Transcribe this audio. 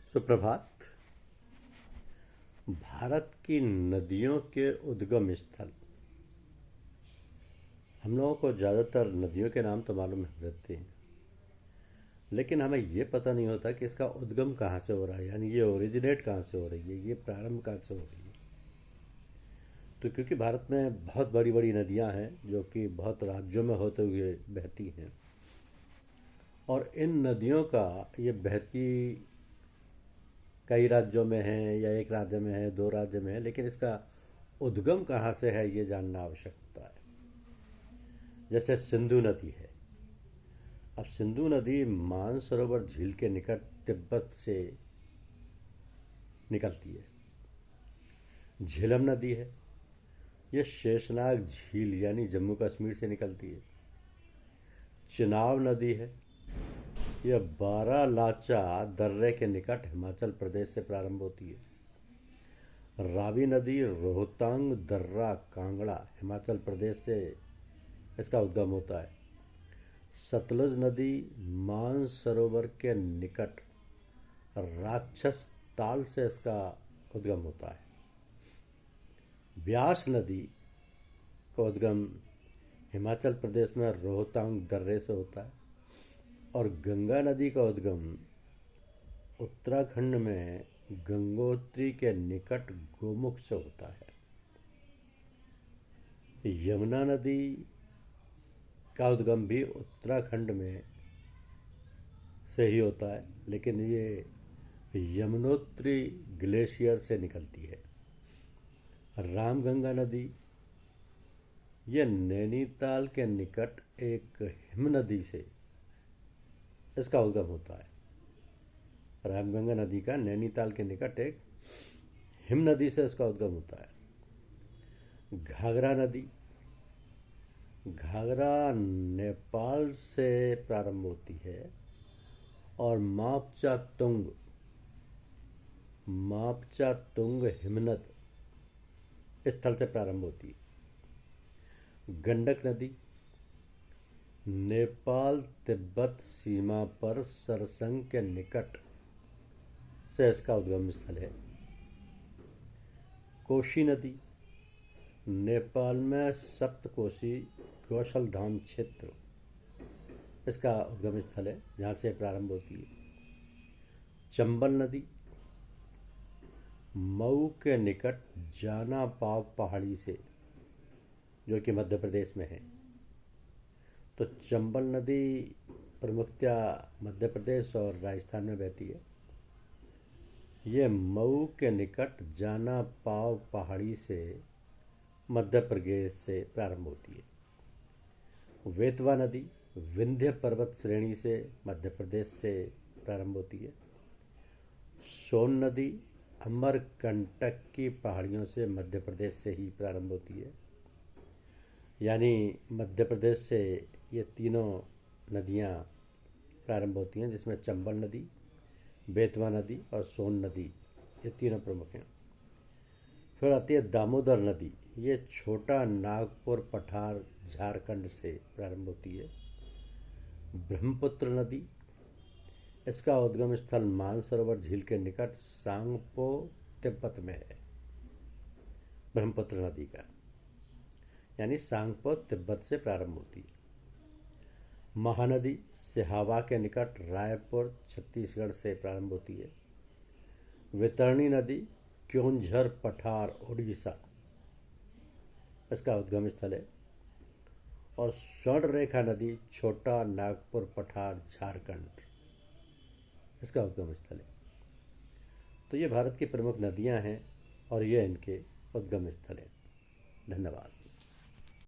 सुप्रभात। भारत की नदियों के उद्गम स्थल। हम लोगों को ज़्यादातर नदियों के नाम तो मालूम रहते हैं, लेकिन हमें ये पता नहीं होता कि इसका उद्गम कहाँ से हो रहा है, यानी ये ओरिजिनेट कहाँ से हो रही है, ये प्रारंभ कहाँ से हो रही है। तो क्योंकि भारत में बहुत बड़ी बड़ी नदियाँ हैं जो कि बहुत राज्यों में होते हुए बहती हैं, और इन नदियों का ये बहती कई राज्यों में है या एक राज्य में है, दो राज्य में है, लेकिन इसका उद्गम कहाँ से है ये जानना आवश्यक होता है। जैसे सिंधु नदी है। अब सिंधु नदी मानसरोवर झील के निकट तिब्बत से निकलती है। झेलम नदी है, यह शेषनाग झील यानी जम्मू कश्मीर से निकलती है। चिनाब नदी है, यह बारालाचा दर्रे के निकट हिमाचल प्रदेश से प्रारंभ होती है। रावी नदी रोहतांग दर्रा कांगड़ा हिमाचल प्रदेश से इसका उद्गम होता है। सतलुज नदी मानसरोवर के निकट राक्षस ताल से इसका उद्गम होता है। व्यास नदी का उद्गम हिमाचल प्रदेश में रोहतांग दर्रे से होता है, और गंगा नदी का उद्गम उत्तराखंड में गंगोत्री के निकट गोमुख से होता है। यमुना नदी का उद्गम भी उत्तराखंड में से ही होता है, लेकिन ये यमुनोत्री ग्लेशियर से निकलती है। रामगंगा नदी यह नैनीताल के निकट एक हिम नदी से इसका उद्गम होता है। रामगंगा नदी का नैनीताल के निकट एक हिम नदी से इसका उद्गम होता है। घाघरा नदी, घाघरा नेपाल से प्रारंभ होती है और मापचा तुंग हिमनद स्थल से प्रारंभ होती है। गंडक नदी नेपाल तिब्बत सीमा पर सरसंग के निकट से इसका उद्गम स्थल है। कोशी नदी नेपाल में सप्तकोशी कौशलधाम क्षेत्र इसका उद्गम स्थल है, जहाँ से प्रारंभ होती है। चंबल नदी मऊ के निकट जाना पाव पहाड़ी से, जो कि मध्य प्रदेश में है। तो चंबल नदी प्रमुखतया मध्य प्रदेश और राजस्थान में बहती है। ये मऊ के निकट जाना पाव पहाड़ी से मध्य प्रदेश से प्रारंभ होती है। वेतवा नदी विंध्य पर्वत श्रेणी से मध्य प्रदेश से प्रारंभ होती है। सोन नदी अमरकंटक की पहाड़ियों से मध्य प्रदेश से ही प्रारंभ होती है। यानी मध्य प्रदेश से ये तीनों नदियाँ प्रारंभ होती हैं, जिसमें चंबल नदी, बेतवा नदी और सोन नदी, ये तीनों प्रमुख हैं। फिर आती है दामोदर नदी, ये छोटा नागपुर पठार झारखंड से प्रारंभ होती है। ब्रह्मपुत्र नदी, इसका उद्गम स्थल मानसरोवर झील के निकट सांगपो तिब्बत में है। ब्रह्मपुत्र नदी का यानी सांगपो तिब्बत से प्रारंभ होती है। महानदी सिहावा के निकट रायपुर छत्तीसगढ़ से प्रारंभ होती है। वितरणी नदी क्योंझर पठार उड़ीसा इसका उद्गम स्थल है। और स्वर्ण रेखा नदी छोटा नागपुर पठार झारखंड इसका उद्गम स्थल है। तो ये भारत की प्रमुख नदियां हैं और ये इनके उद्गम स्थल हैं। धन्यवाद।